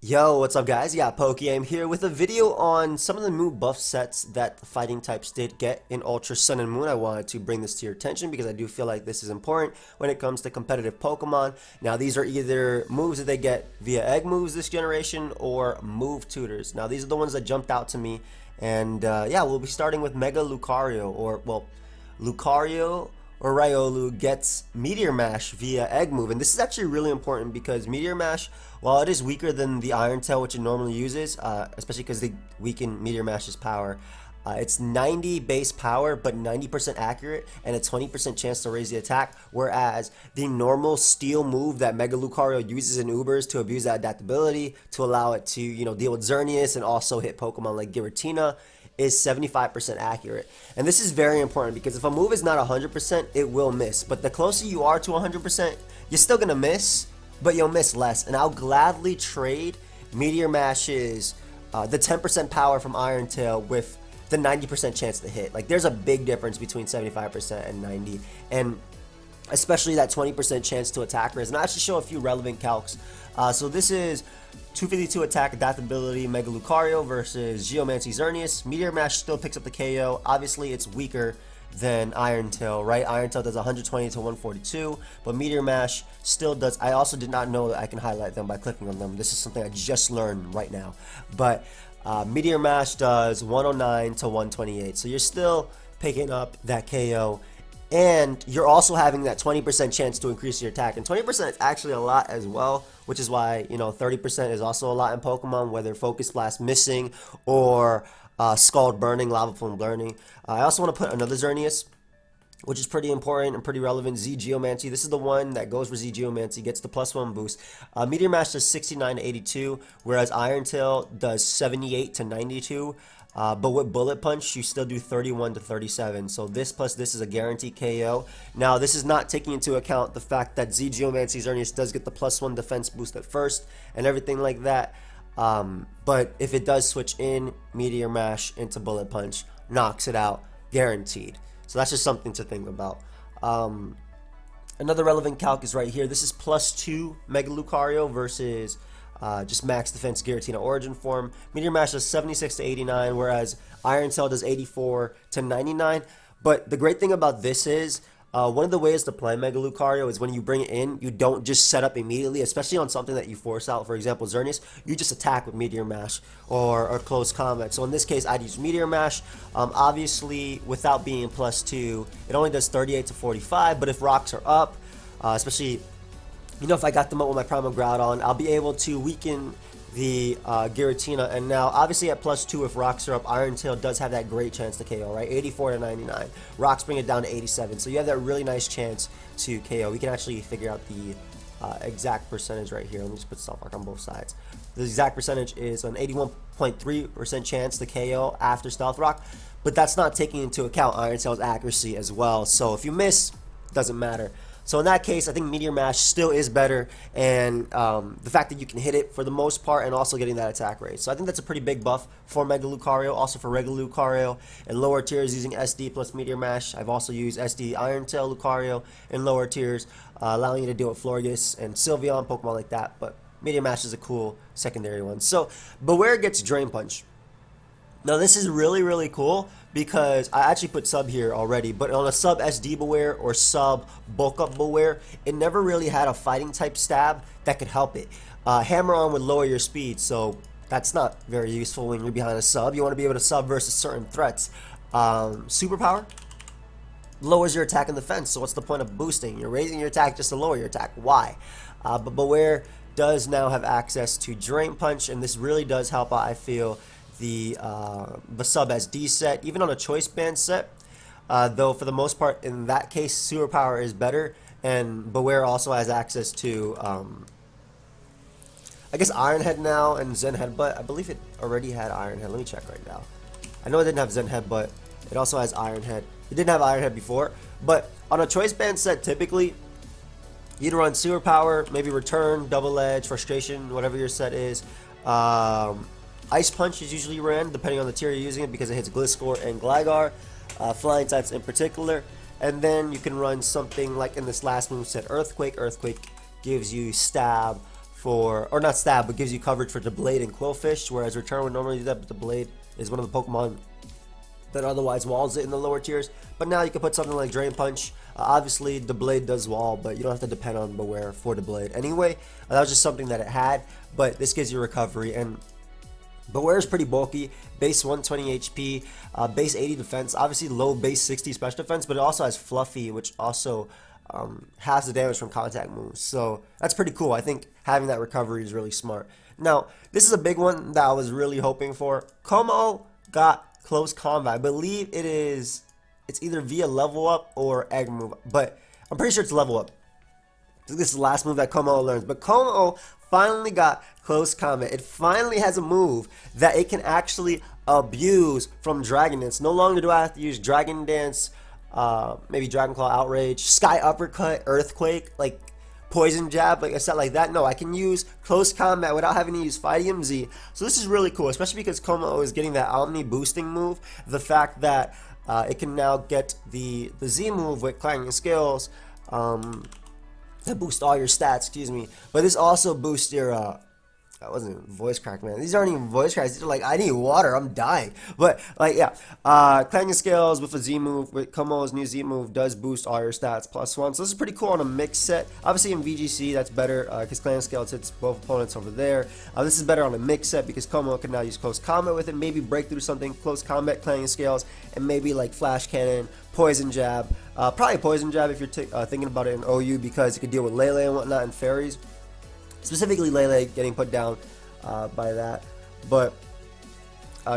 Yo, what's up guys? Yeah, pokeaim here with a video on some of the new buff sets that fighting types did get in Ultra Sun and Moon. I wanted to bring this to your attention because I do feel like this is important when it comes to competitive Pokemon. Now these are either moves that they get via egg moves this generation or move tutors. Now these are the ones that jumped out to me, and yeah, we'll be starting with Mega Lucario, or well, Lucario or Riolu gets Meteor Mash via Egg Move. And this is actually really important because Meteor Mash, while it is weaker than the Iron Tail, which it normally uses, especially because they weaken Meteor Mash's power, it's 90 base power but 90% accurate and a 20% chance to raise the attack, whereas the normal steel move that Mega Lucario uses in Ubers to abuse that adaptability to allow it to, you know, deal with Xerneas and also hit Pokemon like Giratina is 75% accurate. And this is very important because if a move is not 100%, it will miss. But the closer you are to 100%, you're still gonna miss, but you'll miss less. And I'll gladly trade Meteor Mash's the 10% power from Iron Tail with the 90% chance to hit. Like, there's a big difference between 75% and 90, and especially that 20% chance to attack raise. And I'll actually show a few relevant calcs. So this is 252 attack adaptability Mega Lucario versus Geomancy Xerneas. Meteor Mash still picks up the KO. Obviously it's weaker than Iron Tail, right? Iron Tail does 120 to 142, but Meteor Mash still does. I also did not know that I can highlight them by clicking on them. This is something I just learned right now. But Meteor Mash does 109 to 128, so you're still picking up that KO. And you're also having that 20% chance to increase your attack. And 20% is actually a lot as well, which is why, you know, 30% is also a lot in Pokemon, whether Focus Blast missing or Scald burning, Lava Plume burning. I also want to put another Xerneas, which is pretty important and pretty relevant, Z Geomancy. This is the one that goes for Z Geomancy, gets the +1 boost. Meteor Mash does 69 to 82, whereas Iron Tail does 78 to 92. But with Bullet Punch, you still do 31 to 37. So this plus this is a guaranteed KO. Now, this is not taking into account the fact that Z Geomancy Xerneas does get the +1 defense boost at first and everything like that. But if it does switch in, Meteor Mash into Bullet Punch knocks it out, guaranteed. So that's just something to think about. Another relevant calc is right here. This is +2 Mega Lucario versus just max defense Giratina origin form. Meteor Mash does 76 to 89, whereas Iron Tail does 84 to 99. But the great thing about this is one of the ways to play Mega Lucario is when you bring it in, you don't just set up immediately, especially on something that you force out. For example, Xerneas, you just attack with Meteor Mash or close combat. So in this case, I'd use Meteor Mash. Obviously, without being +2, it only does 38 to 45. But if rocks are up, especially, you know, if I got them up with my Primal Groudon, I'll be able to weaken the Giratina. And now, obviously at +2, if rocks are up, Iron Tail does have that great chance to KO, right? 84 to 99. Rocks bring it down to 87. So you have that really nice chance to KO. We can actually figure out the exact percentage right here. Let me just put Stealth Rock on both sides. The exact percentage is an 81.3% chance to KO after Stealth Rock. But that's not taking into account Iron Tail's accuracy as well. So if you miss, doesn't matter. So in that case, I think Meteor Mash still is better, and the fact that you can hit it for the most part and also getting that attack rate. So I think that's a pretty big buff for Mega Lucario, also for regular Lucario. In lower tiers, using SD plus Meteor Mash. I've also used SD Iron Tail Lucario in lower tiers, allowing you to deal with Florges and Sylveon, Pokemon like that. But Meteor Mash is a cool secondary one. So Bewear gets Drain Punch. Now this is really, really cool because I actually put sub here already, but on a sub SD Bewear or sub bulk up Bewear, it never really had a fighting type stab that could help it. Hammer on would lower your speed, so that's not very useful when you're behind a sub. You want to be able to sub versus certain threats. Superpower lowers your attack and defense, so what's the point of boosting? You're raising your attack just to lower your attack. Why? But Bewear does now have access to Drain Punch, and this really does help out, I feel, the sub SD set, even on a choice band set, though for the most part in that case superpower is better, and Bewear also has access to I guess Iron Head now and Zen Headbutt. I believe it already had Iron Head. Let me check right now. I know it didn't have Zen Headbutt. It also has Iron Head. It didn't have Iron Head before, but on a choice band set typically you'd run superpower, maybe return, double edge, frustration, whatever your set is. Ice Punch is usually ran, depending on the tier you're using it, because it hits Gliscor and Gligar, flying types in particular. And then you can run something like in this last move set, Earthquake. Earthquake gives you stab for, or not stab, but gives you coverage for the Blade and Quillfish, whereas Return would normally do that, but the Blade is one of the Pokemon that otherwise walls it in the lower tiers. But now you can put something like Drain Punch. Obviously, the Blade does wall, but you don't have to depend on Bewear for the Blade. Anyway, that was just something that it had, but this gives you recovery, and Bewear is pretty bulky, base 120 HP, base 80 defense, obviously low base 60 special defense, but it also has Fluffy, which also has the damage from contact moves. So that's pretty cool. I think having that recovery is really smart. Now, this is a big one that I was really hoping for. Kommo-o got close combat. I believe it's either via level up or egg move, but I'm pretty sure it's level up. This is the last move that Kommo-o learns, but Kommo-o finally got close combat. It finally has a move that it can actually abuse from Dragon Dance. No longer do I have to use Dragon Dance, maybe Dragon Claw, Outrage, Sky Uppercut, Earthquake, like Poison Jab, like a set like that. No, I can use close combat without having to use fightingMD. So this is really cool, especially because Kommo-o is getting that Omni boosting move. The fact that it can now get the Z move with Clanging Scales, that boost all your stats, excuse me. But this also boosts your that wasn't even voice crack, man. These aren't even voice cracks. These are like, I need water, I'm dying. But like, yeah, Clanging Scales with a Z move, with Kommo-o's new Z move, does boost all your stats +1. So this is pretty cool on a mixed set. Obviously in VGC that's better because Clanging Scales hits both opponents over there. This is better on a mixed set because Kommo-o can now use close combat with it, maybe break through something, close combat, Clanging Scales, and maybe like Flash Cannon, Poison Jab. Probably Poison Jab if you're thinking about it in OU, because you could deal with Lele and whatnot and fairies. Specifically Lele getting put down by that. But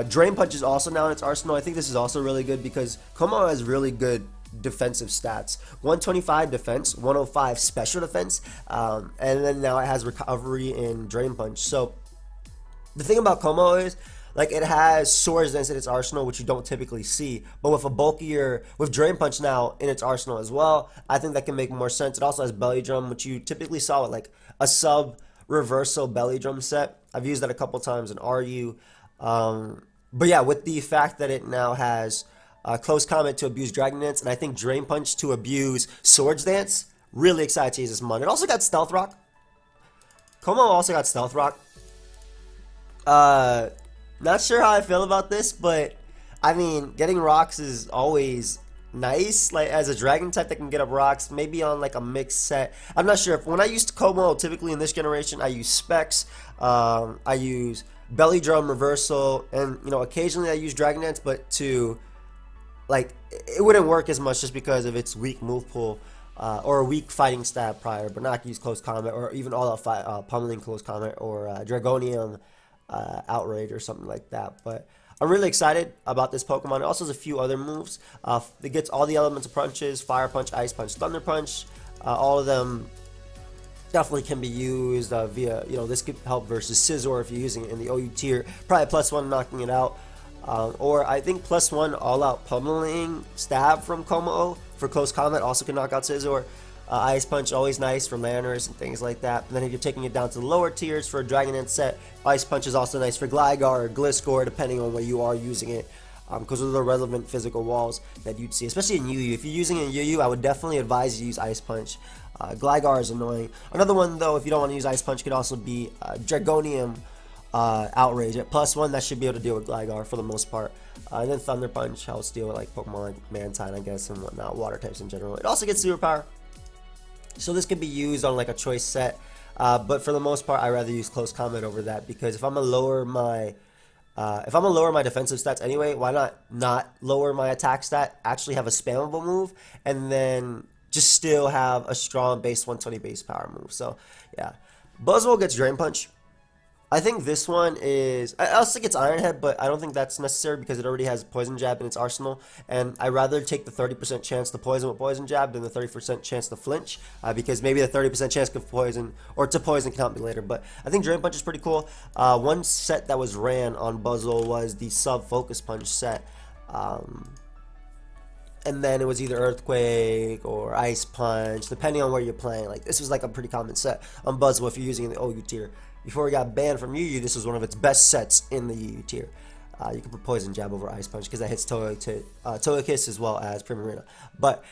Drain Punch is also now in its arsenal. I think this is also really good because Kommo-o has really good defensive stats. 125 defense, 105 special defense, and then now it has recovery in Drain Punch. So the thing about Kommo-o is, like, it has Swords Dance in its arsenal, which you don't typically see, but with a bulkier, with Drain Punch now in its arsenal as well, I think that can make more sense. It also has Belly Drum, which you typically saw with like a sub reversal Belly Drum set. I've used that a couple times in RU. But yeah, with the fact that it now has close combat to abuse Dragon Dance, and I think Drain Punch to abuse Swords Dance, really excited to use this mon. It also got Stealth Rock. Kommo-o also got Stealth Rock. Not sure how I feel about this, but I mean, getting rocks is always nice. Like, as a dragon type that can get up rocks, maybe on like a mixed set. I'm not sure. When I used Kommo-o, typically in this generation, I use Specs, I use Belly Drum Reversal, and you know, occasionally I use Dragon Dance, but to like, it wouldn't work as much just because of its weak move pool. Or a weak fighting stab prior, but not use close combat, or even all out pummeling close combat, or Dragonium Outrage or something like that. But I'm really excited about this Pokemon. It also has a few other moves. It gets all the elemental punches: Fire Punch, Ice Punch, Thunder Punch. All of them definitely can be used via, you know, this could help versus Scizor if you're using it in the OU tier. Probably +1 knocking it out. Or I think +1 all-out pummeling stab from Kommo-o for close combat also can knock out Scizor. Ice Punch, always nice for Lanners and things like that. And then if you're taking it down to the lower tiers for a Dragon Dance set, Ice Punch is also nice for Gligar or Gliscor, depending on where you are using it, because of the relevant physical walls that you'd see, especially in UU. If you're using it in UU, I would definitely advise you use Ice Punch. Gligar is annoying. Another one, though, if you don't want to use Ice Punch, could also be Dragonium Outrage. At +1, that should be able to deal with Gligar for the most part. And then Thunder Punch helps deal with like Pokemon like Mantine, I guess, and whatnot, water types in general. It also gets Superpower. So this can be used on like a choice set, but for the most part, I rather use close combat over that, because if I'm gonna lower my defensive stats anyway, why not lower my attack stat? Actually have a spammable move, and then just still have a strong base 120 base power move. So yeah, Buzzwole gets Drain Punch. I think this one is, I also think it's Iron Head, but I don't think that's necessary because it already has Poison Jab in its arsenal, and I'd rather take the 30% chance to poison with Poison Jab than the 30% chance to flinch, because maybe the 30% chance to poison can help me later. But I think Drain Punch is pretty cool. One set that was ran on Buzzwole was the Sub Focus Punch set, and then it was either Earthquake or Ice Punch, depending on where you're playing. Like, this was like a pretty common set on Buzzwole if you're using it in the OU tier. Before it got banned from UU, this was one of its best sets in the UU tier. You can put Poison Jab over Ice Punch because that hits Togekiss as well as Primarina. But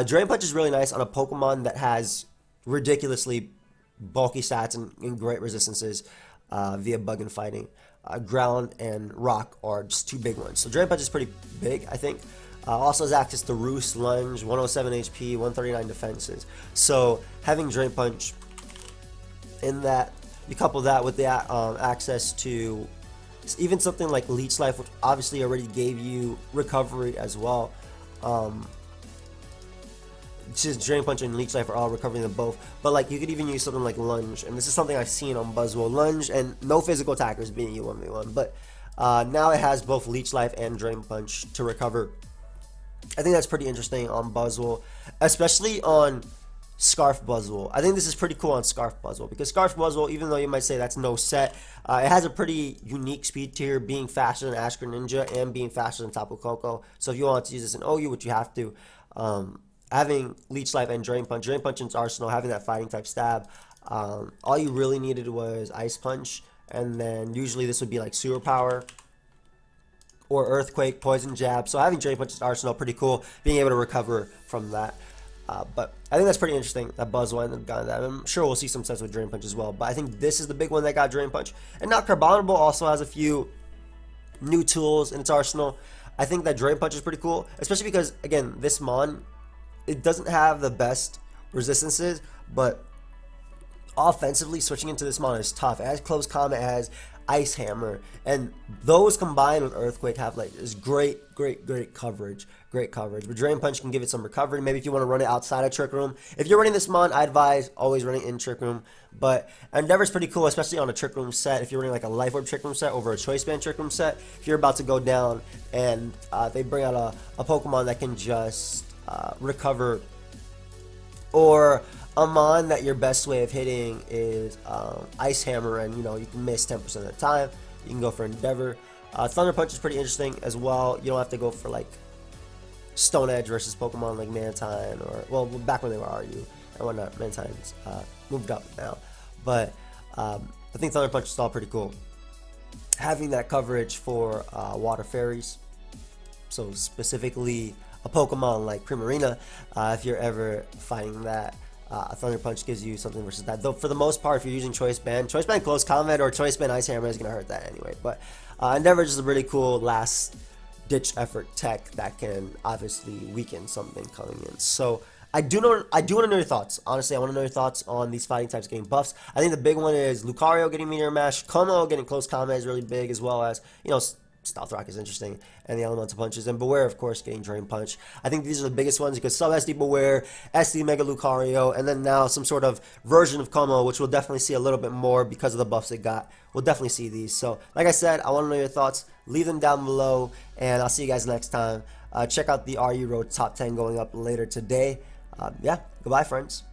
Drain Punch is really nice on a Pokemon that has ridiculously bulky stats and great resistances via bug and fighting. Ground and rock are just two big ones. So Drain Punch is pretty big, I think. Also has access to Roost, Lunge, 107 HP, 139 defenses. So having Drain Punch in that, you couple that with the access to even something like Leech Life, which obviously already gave you recovery as well. Just Drain Punch and Leech Life are all recovering them both, but like you could even use something like Lunge, and this is something I've seen on Buzzwole. Lunge and no physical attackers beating you 1v1, but now it has both Leech Life and Drain Punch to recover. I think that's pretty interesting on Buzzwole, especially on Scarf Buzzwole. I think this is pretty cool on Scarf Buzzwole, because Scarf Buzzwole, even though you might say that's no set, it has a pretty unique speed tier, being faster than Ash Greninja and being faster than Tapu Koko. So if you want to use this in OU, which you have to, having Leech Life and Drain Punch in its arsenal, having that fighting type stab, all you really needed was Ice Punch, and then usually this would be like Super Power or Earthquake, Poison Jab. So having Drain Punch in its arsenal, pretty cool, being able to recover from that. But I think that's pretty interesting that Buzzwole ended up got that. I'm sure we'll see some sets with Drain Punch as well, but I think this is the big one that got Drain Punch. And now Crabominable also has a few new tools in its arsenal. I think that Drain Punch is pretty cool, especially because, again, this Mon, it doesn't have the best resistances, but offensively switching into this Mon is tough. It has Close Combat, it has Ice Hammer, and those combined with Earthquake have like is great coverage. But Drain Punch can give it some recovery. Maybe if you want to run it outside of Trick Room. If you're running this Mon, I advise always running in Trick Room. But Endeavor's pretty cool, especially on a Trick Room set. If you're running like a Life Orb Trick Room set over a Choice Band Trick Room set, if you're about to go down and they bring out a Pokemon that can just recover, or a Mon that your best way of hitting is Ice Hammer, and you know you can miss 10% of the time, you can go for Endeavor. Thunder Punch is pretty interesting as well. You don't have to go for like Stone Edge versus Pokemon like Mantine, or well, back when they were RU and whatnot. Mantine's moved up now, but I think Thunder Punch is still pretty cool. Having that coverage for Water Fairies, so specifically a Pokemon like Primarina, if you're ever fighting that, Thunder Punch gives you something versus that. Though for the most part, if you're using Choice Band Close Combat or Choice Band Ice Hammer is going to hurt that anyway. But Endeavor is a really cool last ditch effort tech that can obviously weaken something coming in. So I do want to know your thoughts. Honestly, I want to know your thoughts on these fighting types getting buffs. I think the big one is Lucario getting Meteor Mash, Kommo-o getting Close Combat is really big, as well as, you know, Stealth Rock is interesting, and the Elemental Punches, and Bewear, of course, getting Drain Punch. I think these are the biggest ones because Sub SD Bewear, SD Mega Lucario, and then now some sort of version of Kommo-o, which we'll definitely see a little bit more because of the buffs it got. We'll definitely see these. So, like I said, I want to know your thoughts. Leave them down below, and I'll see you guys next time. Check out the RU Road Top 10 going up later today. Yeah, goodbye, friends.